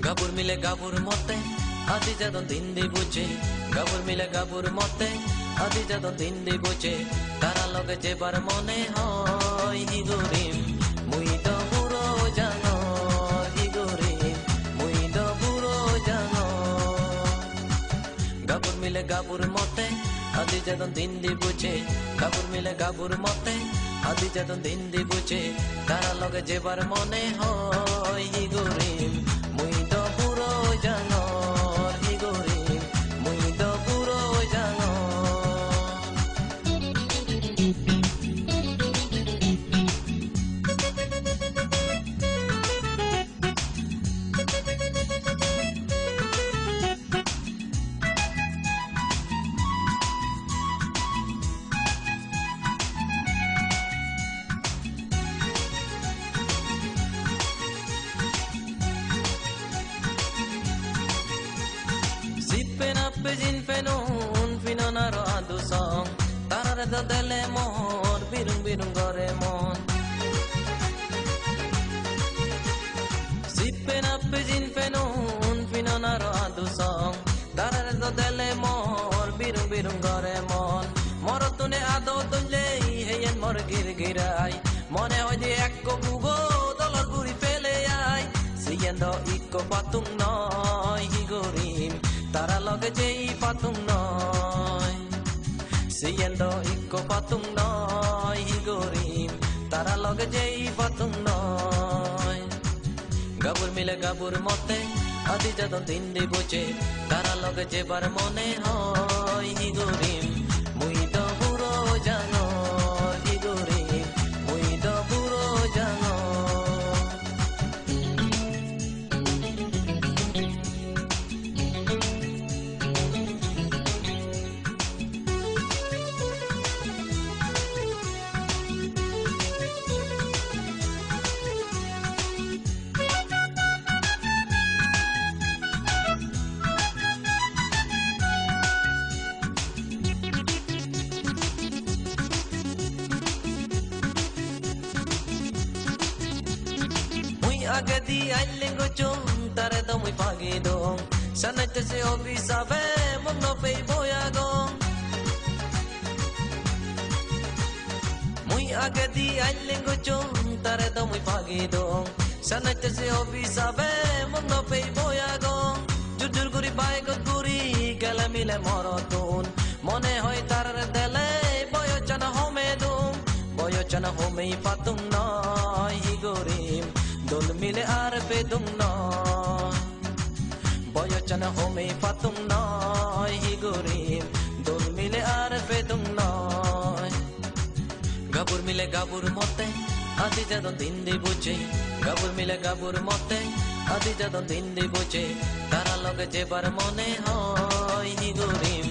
গাবুর মিলে গাবুর মতে আদি যদন দিন দি বুঝে গাবুর মিলে গাবুর মতে আদি যদন দিন দি বুঝে তারা লগে যেবার মনে হয় হিগরিম মুই তো পুরো জানো হিগরিম মুই তো পুরো জানো গাবুর মিলে গাবুর মতে আদি যদন দিন দি বুঝে গাবুর মিলে গাবুর মতে আদি যদন দিন দি বুঝে তারা লগে যেবার মনে হয় হিগরিম মুই তো পুরো জানো হিগরিম মুই তো পুরো জানো Pejin fenon finonaro adu song tarar da dele mon birung birung gore mon sippen up pejin fenon finonaro adu song tarar da dele mon birung birung gore mon morotune ado tunle heyen mor girgirai mone hoy je ekko bugo dolor guri fele ai siyendo ikko patung noy higorim তারা লগে যেই পাতুম নয় সিয়েন্ডো eco পাতুম নয় হিগরিম তারা লগে যেই পাতুম নয় গাবুর মিলে গাবুর মতে আদি যদন দিন দি বুঝে তারা লগে যেবার মনে হয় হিগরিম মুই তো পুরো জানো হিগরিম মুই তো পুরো জানো Aga di ailengo chong tare do muy pagidong sanate se obi sabe mong no pei boyagong muy aga di ailengo chong tare do muy pagidong sanate se obi sabe mong no pei boyagong jujur guri bai guri gala mile moroton mone hoy tarar dele boyo chana home patum noy higorim dol mile ar pedum noy boyo chana home patum noy higorim dol mile ar pedum noy gabur mile gabur mote adi jadon din di buche gabur mile gabur mote adi jadon din di buche tara loge jebar mone hoy higorim